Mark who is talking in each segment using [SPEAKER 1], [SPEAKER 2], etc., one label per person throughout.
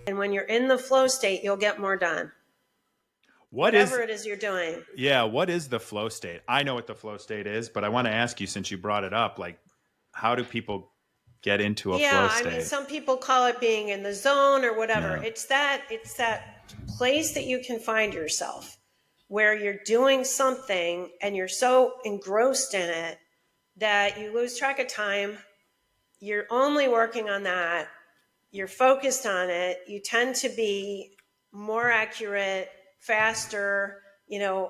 [SPEAKER 1] And when you're in the flow state, you'll get more done. Whatever it is you're doing.
[SPEAKER 2] Yeah, what is the flow state? I know what the flow state is, but I want to ask you, since you brought it up, like, how do people get into a flow state?
[SPEAKER 1] I mean, some people call it being in the zone or whatever.
[SPEAKER 2] Yeah.
[SPEAKER 1] It's that place that you can find yourself where you're doing something and you're so engrossed in it that you lose track of time. You're only working on that. You're focused on it. You tend to be more accurate, faster,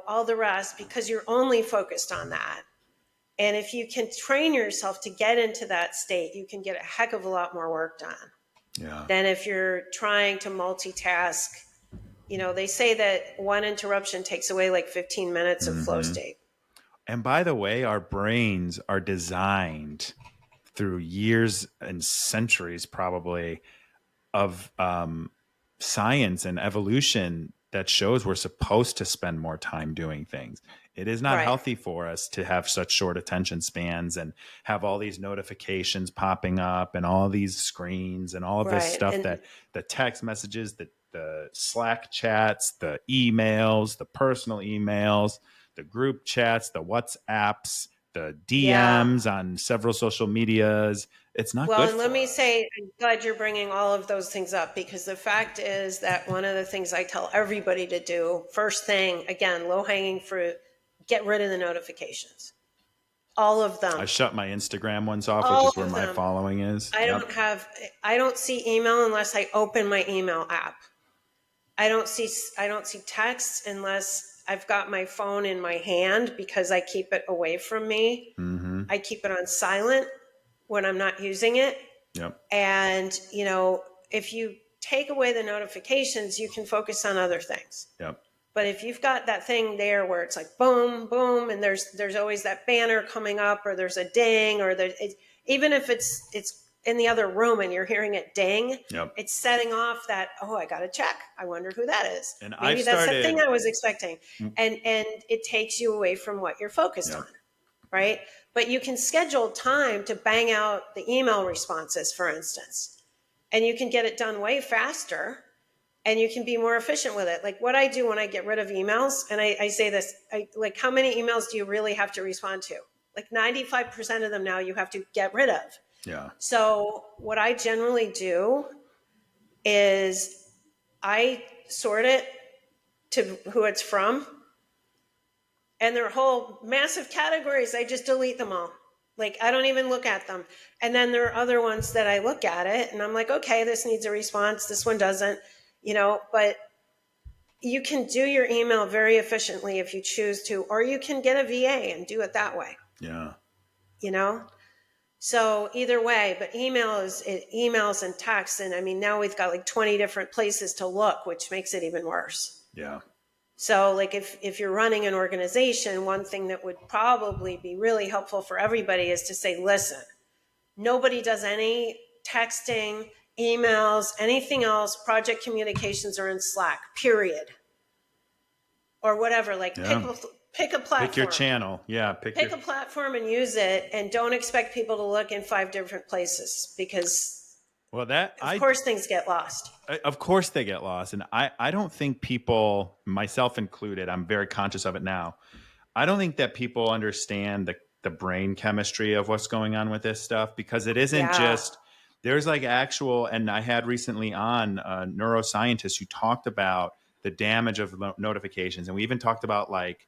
[SPEAKER 1] all the rest, because you're only focused on that. And if you can train yourself to get into that state, you can get a heck of a lot more work done.
[SPEAKER 2] Yeah.
[SPEAKER 1] Than if you're trying to multitask. They say that one interruption takes away like 15 minutes of flow state.
[SPEAKER 2] And by the way, our brains are designed through years and centuries probably of science and evolution that shows we're supposed to spend more time doing things. It is not healthy for us to have such short attention spans and have all these notifications popping up and all these screens and all of this stuff, that the text messages, the Slack chats, the emails, the personal emails, the group chats, the WhatsApps, the DMs on several social medias. It's not good.
[SPEAKER 1] Well, and let me say, I'm glad you're bringing all of those things up, because the fact is that one of the things I tell everybody to do, first thing, again, low-hanging fruit, get rid of the notifications. All of them.
[SPEAKER 2] I shut my Instagram ones off, which is where my following is.
[SPEAKER 1] I don't see email unless I open my email app. I don't see texts unless I've got my phone in my hand, because I keep it away from me. Mm-hmm. I keep it on silent when I'm not using it.
[SPEAKER 2] Yep.
[SPEAKER 1] And, if you take away the notifications, you can focus on other things.
[SPEAKER 2] Yep.
[SPEAKER 1] But if you've got that thing there where it's like boom, boom, and there's always that banner coming up, or there's a ding, or even if it's in the other room and you're hearing it ding, it's setting off that, I got to check. I wonder who that is.
[SPEAKER 2] And
[SPEAKER 1] maybe that's the thing I was expecting. And it takes you away from what you're focused on, right? But you can schedule time to bang out the email responses, for instance, and you can get it done way faster. And you can be more efficient with it. Like what I do when I get rid of emails, and I say this, like, how many emails do you really have to respond to? Like 95% of them now you have to get rid of.
[SPEAKER 2] Yeah.
[SPEAKER 1] So what I generally do is I sort it to who it's from. And they're whole massive categories. I just delete them all. Like, I don't even look at them. And then there are other ones that I look at it and I'm like, okay, this needs a response. This one doesn't. But you can do your email very efficiently if you choose to, or you can get a VA and do it that way.
[SPEAKER 2] Yeah.
[SPEAKER 1] So either way, but emails and texts. And I mean, now we've got like 20 different places to look, which makes it even worse.
[SPEAKER 2] Yeah.
[SPEAKER 1] So like if you're running an organization, one thing that would probably be really helpful for everybody is to say, listen, nobody does any texting, emails, anything else, project communications are in Slack, period. Or whatever, like pick a platform.
[SPEAKER 2] Pick your channel. Yeah.
[SPEAKER 1] Pick a platform and use it, and don't expect people to look in 5 different places, because of course things get lost.
[SPEAKER 2] Of course they get lost. And I don't think people, myself included, I'm very conscious of it now. I don't think that people understand the brain chemistry of what's going on with this stuff, because it isn't just, there's like actual, and I had recently on a neuroscientist who talked about the damage of notifications. And we even talked about like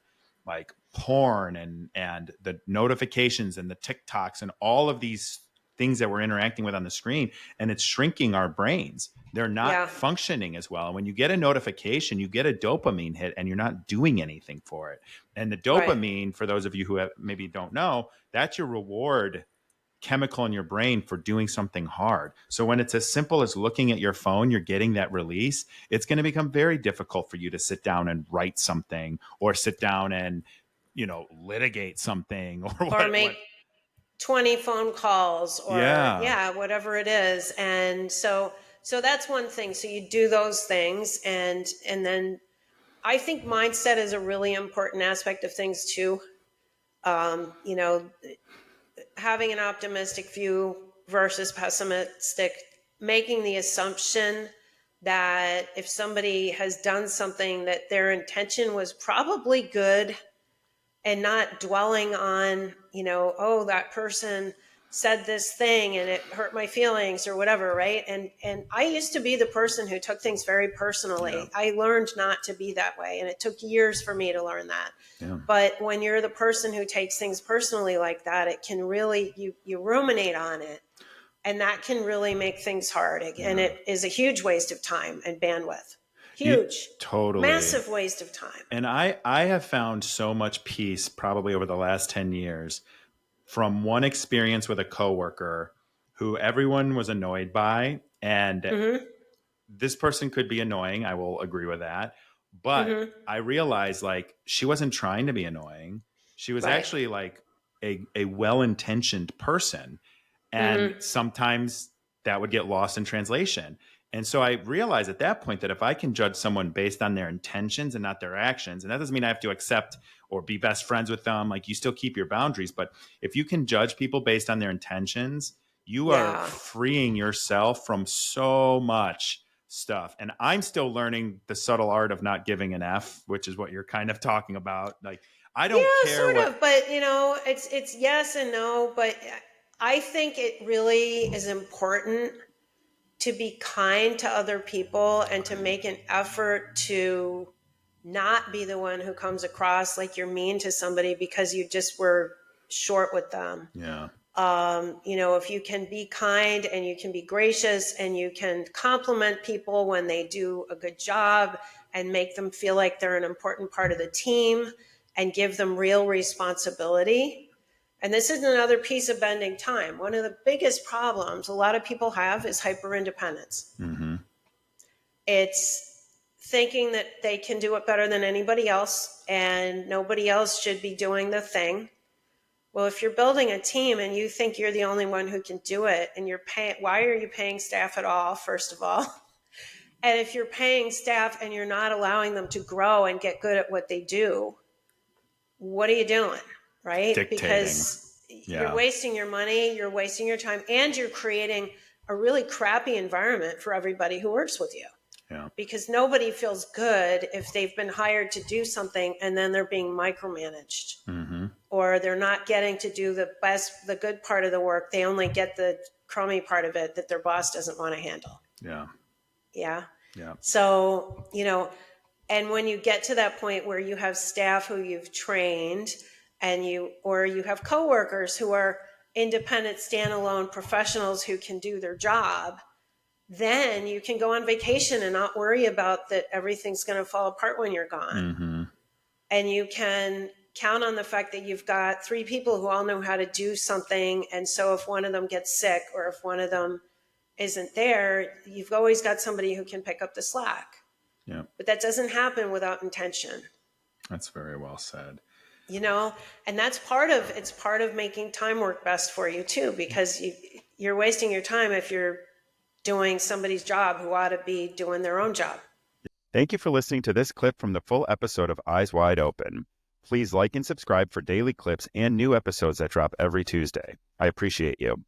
[SPEAKER 2] porn and the notifications and the TikToks and all of these things that we're interacting with on the screen, and it's shrinking our brains. They're not functioning as well. And when you get a notification, you get a dopamine hit and you're not doing anything for it. And the dopamine, for those of you who maybe don't know, that's your reward chemical in your brain for doing something hard. So when it's as simple as looking at your phone, you're getting that release. It's going to become very difficult for you to sit down and write something, or sit down and, litigate something,
[SPEAKER 1] or make 20 phone calls, or whatever it is. And so that's one thing. So you do those things, and then I think mindset is a really important aspect of things too. Having an optimistic view versus pessimistic, making the assumption that if somebody has done something that their intention was probably good, and not dwelling on, oh, that person said this thing and it hurt my feelings or whatever, right? And I used to be the person who took things very personally.
[SPEAKER 2] Yeah.
[SPEAKER 1] I learned not to be that way, and it took years for me to learn that.
[SPEAKER 2] Yeah.
[SPEAKER 1] But when you're the person who takes things personally like that, it can really, you ruminate on it, and that can really make things hard. And it is a huge waste of time and bandwidth. Huge.
[SPEAKER 2] Totally.
[SPEAKER 1] Massive waste of time.
[SPEAKER 2] And I have found so much peace probably over the last 10 years from one experience with a coworker who everyone was annoyed by. And this person could be annoying. I will agree with that. But I realized like she wasn't trying to be annoying. She was actually like a well-intentioned person. And sometimes that would get lost in translation. And so I realized at that point that if I can judge someone based on their intentions and not their actions, and that doesn't mean I have to accept or be best friends with them, like you still keep your boundaries. But if you can judge people based on their intentions, you are freeing yourself from so much stuff. And I'm still learning the subtle art of not giving an F, which is what you're kind of talking about. Like, I don't care.
[SPEAKER 1] Sort of, but it's yes and no. But I think it really is important to be kind to other people and to make an effort to not be the one who comes across like you're mean to somebody because you just were short with them.
[SPEAKER 2] Yeah.
[SPEAKER 1] If you can be kind and you can be gracious and you can compliment people when they do a good job and make them feel like they're an important part of the team and give them real responsibility. And this is another piece of bending time. One of the biggest problems a lot of people have is hyper-independence. It's thinking that they can do it better than anybody else and nobody else should be doing the thing. Well, if you're building a team and you think you're the only one who can do it and you're paying, why are you paying staff at all, first of all? And if you're paying staff and you're not allowing them to grow and get good at what they do, what are you doing? Right?
[SPEAKER 2] Dictating.
[SPEAKER 1] Because you're wasting your money, you're wasting your time, and you're creating a really crappy environment for everybody who works with you.
[SPEAKER 2] Yeah.
[SPEAKER 1] Because nobody feels good if they've been hired to do something and then they're being micromanaged. Or they're not getting to do the good part of the work. They only get the crummy part of it that their boss doesn't want to handle.
[SPEAKER 2] Yeah.
[SPEAKER 1] Yeah.
[SPEAKER 2] Yeah.
[SPEAKER 1] So, and when you get to that point where you have staff who you've trained or you have coworkers who are independent, standalone professionals who can do their job, then you can go on vacation and not worry about that everything's going to fall apart when you're gone. And you can count on the fact that you've got 3 people who all know how to do something. And so if one of them gets sick or if one of them isn't there, you've always got somebody who can pick up the slack.
[SPEAKER 2] Yeah.
[SPEAKER 1] But that doesn't happen without intention.
[SPEAKER 2] That's very well said.
[SPEAKER 1] And that's part of making time work best for you too, because you're wasting your time if you're doing somebody's job who ought to be doing their own job.
[SPEAKER 3] Thank you for listening to this clip from the full episode of Eyes Wide Open. Please like and subscribe for daily clips and new episodes that drop every Tuesday. I appreciate you.